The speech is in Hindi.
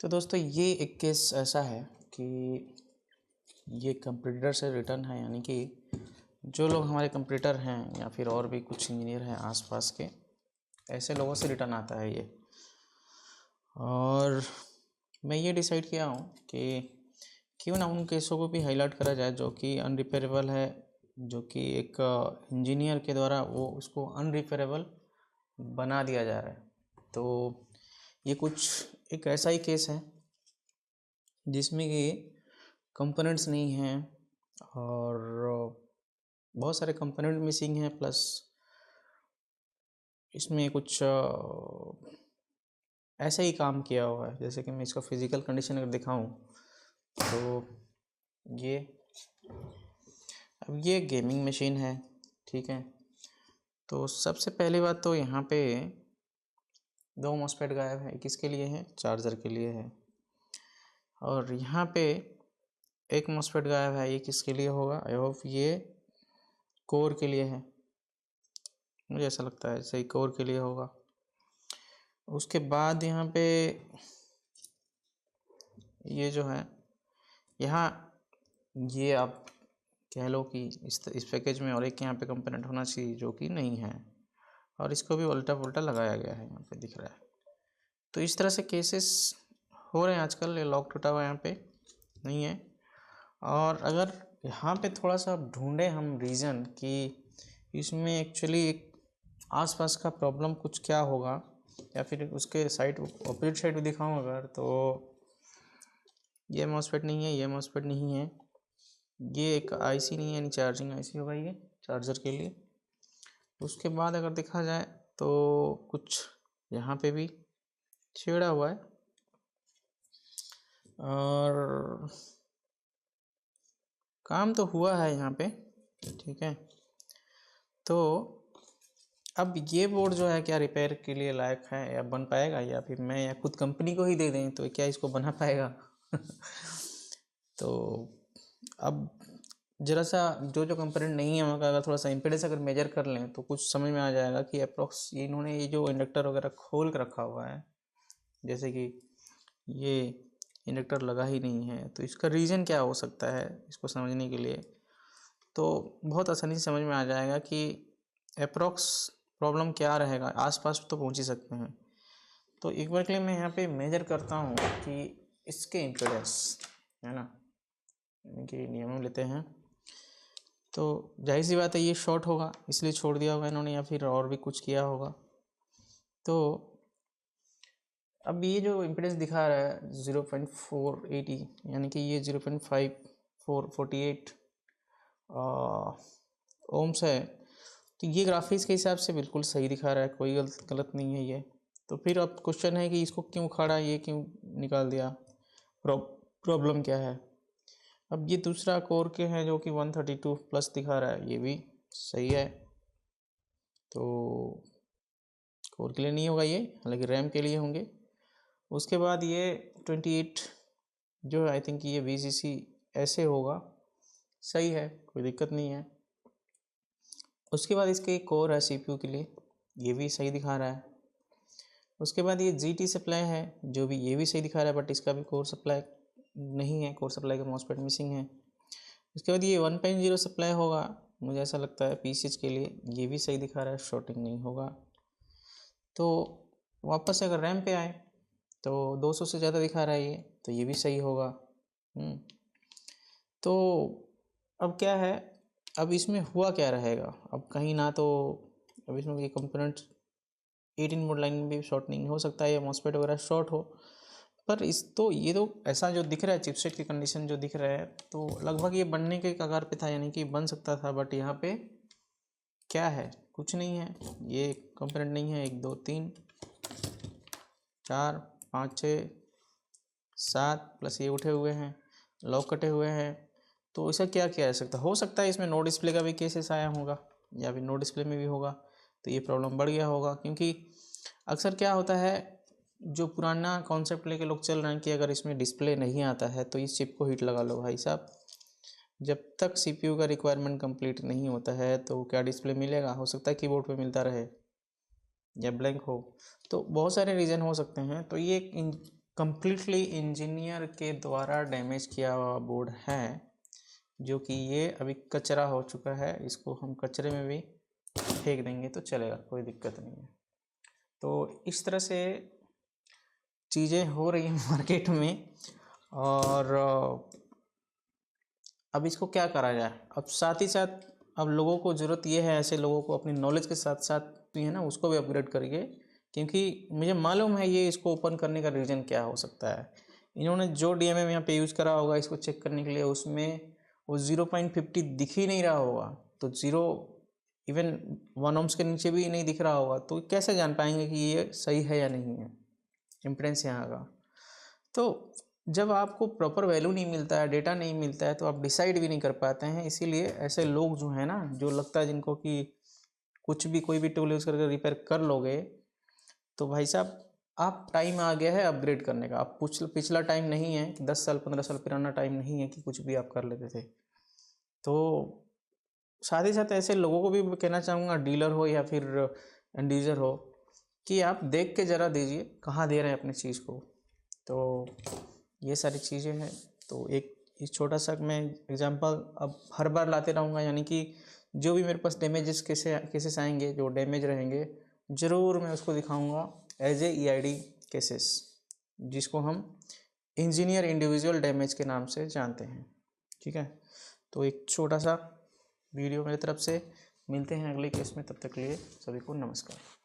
तो दोस्तों ये एक केस ऐसा है कि ये कंप्यूटर से रिटर्न है, यानी कि जो लोग हमारे कंप्यूटर हैं या फिर और भी कुछ इंजीनियर हैं आसपास के, ऐसे लोगों से रिटर्न आता है ये। और मैं ये डिसाइड किया हूँ कि क्यों ना उन केसों को भी हाईलाइट करा जाए जो कि अनरिपेयरेबल है, जो कि एक इंजीनियर के द्वारा वो उसको अनरिपेयरेबल बना दिया जा रहा है। तो ये कुछ एक ऐसा ही केस है जिसमें कि कंपोनेंट्स नहीं हैं और बहुत सारे कंपोनेंट मिसिंग हैं, प्लस इसमें कुछ ऐसा ही काम किया हुआ है। जैसे कि मैं इसका फिज़िकल कंडीशन अगर दिखाऊं तो ये अब ये गेमिंग मशीन है, ठीक है। तो सबसे पहली बात तो यहाँ पे दो मॉसफेट गायब है। किसके लिए है? चार्जर के लिए है। और यहाँ पे एक मॉसफेट गायब है, ये किसके लिए होगा? आई होप ये कोर के लिए है, मुझे ऐसा लगता है सही कोर के लिए होगा। उसके बाद यहाँ पे ये जो है यहाँ ये आप कह लो कि इस पैकेज में और एक यहाँ पे कंपोनेंट होना चाहिए जो कि नहीं है, और इसको भी उल्टा पुल्टा लगाया गया है, यहाँ पे दिख रहा है। तो इस तरह से केसेस हो रहे हैं आजकल। ये लॉक टूटा हुआ यहाँ पे नहीं है। और अगर यहाँ पे थोड़ा सा ढूंढे हम रीज़न कि इसमें एक्चुअली एक आसपास का प्रॉब्लम कुछ क्या होगा, या फिर उसके साइड ऑपोजिट साइड भी दिखाऊँ अगर, तो ये मॉसफेट नहीं है, ये मॉसफेट नहीं है, ये एक आईसी नहीं है, यानी चार्जिंग आईसी होगा ये चार्जर के लिए। उसके बाद अगर देखा जाए तो कुछ यहाँ पे भी छेड़ा हुआ है, और काम तो हुआ है यहाँ पे, ठीक है। तो अब ये बोर्ड जो है क्या रिपेयर के लिए लायक है, या बन पाएगा, या फिर मैं या खुद कंपनी को ही दे दें तो क्या इसको बना पाएगा? तो अब जरा सा जो कंपोनेंट नहीं है उनका अगर थोड़ा सा इम्पीडेंस अगर मेजर कर लें तो कुछ समझ में आ जाएगा कि अप्रोक्स इन्होंने ये जो इंडक्टर वगैरह खोल कर रखा हुआ है, जैसे कि ये इंडक्टर लगा ही नहीं है, तो इसका रीज़न क्या हो सकता है इसको समझने के लिए तो बहुत आसानी से समझ में आ जाएगा कि अप्रोक्स प्रॉब्लम क्या रहेगा। आसपास तो पहुंच ही सकते हैं। तो एक बार के लिए मैं यहाँ पे मेजर करता हूँ कि इसके इम्पीडेंस है ना, इनके नियम लेते हैं। तो जाहिर सी बात है ये शॉर्ट होगा, इसलिए छोड़ दिया होगा इन्होंने, या फिर और भी कुछ किया होगा। तो अब ये जो इम्पीडेंस दिखा रहा है 0.480, यानी कि ये 0.5448 ओम्स है। तो ये ग्राफिक्स के हिसाब से बिल्कुल सही दिखा रहा है, कोई गलत नहीं है ये। तो फिर अब क्वेश्चन है कि इसको क्यों उखाड़ा, ये क्यों निकाल दिया, प्रॉब्लम क्या है? अब ये दूसरा कोर के हैं जो कि 132 प्लस दिखा रहा है, ये भी सही है। तो कोर के लिए नहीं होगा ये, हालांकि रैम के लिए होंगे। उसके बाद ये 28 जो है आई थिंक ये VCC ऐसे होगा, सही है, कोई दिक्कत नहीं है। उसके बाद इसके एक कोर है CPU के लिए, ये भी सही दिखा रहा है। उसके बाद ये GT सप्लाई है जो भी, ये भी सही दिखा रहा है, बट इसका भी कोर सप्लाई नहीं है, कोर सप्लाई का मॉसफेट मिसिंग है। उसके बाद ये 1.0 सप्लाई होगा, मुझे ऐसा लगता है PCH के लिए, ये भी सही दिखा रहा है, शॉर्टिंग नहीं होगा। तो वापस से अगर रैम पे आए तो 200 से ज़्यादा दिखा रहा है ये, तो ये भी सही होगा। तो अब क्या है, अब इसमें हुआ क्या रहेगा? अब कहीं ना तो अब इसमें ये कंपोनेंट 18 मोड लाइन में भी शॉर्टनिंग हो सकता है, या मॉसफेट वगैरह शॉर्ट हो। पर इस तो ये तो ऐसा जो दिख रहा है चिपसेट की कंडीशन जो दिख रहा है, तो लगभग ये बनने के कगार पे था, यानी कि बन सकता था। बट यहाँ पे क्या है, कुछ नहीं है, ये कंपोनेंट नहीं है। 1 2 3 4 5 6 7 प्लस ये उठे हुए हैं, लॉक कटे हुए हैं। तो ऐसा क्या किया जा सकता? हो सकता है इसमें नो डिस्प्ले का भी केसेस आया होगा, या फिर नो डिस्प्ले में भी होगा, तो ये प्रॉब्लम बढ़ गया होगा। क्योंकि अक्सर क्या होता है, जो पुराना कॉन्सेप्ट लेके लोग चल रहे हैं कि अगर इसमें डिस्प्ले नहीं आता है तो इस चिप को हीट लगा लो भाई साहब। जब तक CPU का रिक्वायरमेंट कंप्लीट नहीं होता है तो क्या डिस्प्ले मिलेगा? हो सकता है कीबोर्ड पे मिलता रहे या ब्लैंक हो। तो बहुत सारे रीज़न हो सकते हैं। तो ये कम्प्लीटली इंजीनियर के द्वारा डैमेज किया हुआ बोर्ड है, जो कि ये अभी कचरा हो चुका है, इसको हम कचरे में भी फेंक देंगे तो चलेगा, कोई दिक्कत नहीं है। तो इस तरह से चीज़ें हो रही हैं मार्केट में। और अब इसको क्या करा जाए। अब साथ ही साथ अब लोगों को ज़रूरत ये है, ऐसे लोगों को अपनी नॉलेज के साथ साथ भी है ना, उसको भी अपग्रेड करिए, क्योंकि मुझे मालूम है ये इसको ओपन करने का रीज़न क्या हो सकता है। इन्होंने जो DMM यहाँ पे यूज़ करा होगा इसको चेक करने के लिए, उसमें वो 0.50 दिख ही नहीं रहा होगा, तो 0 इवन 1 ohms के नीचे भी नहीं दिख रहा होगा, तो कैसे जान पाएंगे कि ये सही है या नहीं है इम्पीडेंस यहाँ का। तो जब आपको प्रॉपर वैल्यू नहीं मिलता है, डेटा नहीं मिलता है, तो आप डिसाइड भी नहीं कर पाते हैं। इसीलिए ऐसे लोग जो हैं ना, जो लगता है जिनको कि कुछ भी कोई भी टूल यूज़ करके रिपेयर कर लोगे, तो भाई साहब आप टाइम आ गया है अपग्रेड करने का। आप पिछला टाइम नहीं है कि 10 साल 15 साल पुराना टाइम नहीं है कि कुछ भी आप कर लेते थे। तो साथ ही साथ ऐसे लोगों को भी कहना चाहूँगा, डीलर हो या फिर एंड यूज़र हो, कि आप देख के ज़रा दीजिए कहाँ दे रहे हैं अपनी चीज़ को। तो ये सारी चीज़ें हैं। तो एक इस छोटा सा मैं एग्जांपल अब हर बार लाते रहूँगा, यानी कि जो भी मेरे पास डैमेजेस केसेस आएंगे, जो डैमेज रहेंगे, ज़रूर मैं उसको दिखाऊंगा एज ए EID केसेस, जिसको हम इंजीनियर इंडिविजुअल डैमेज के नाम से जानते हैं। ठीक है, तो एक छोटा सा वीडियो मेरी तरफ से। मिलते हैं अगले केस में, तब तक के लिए सभी को नमस्कार।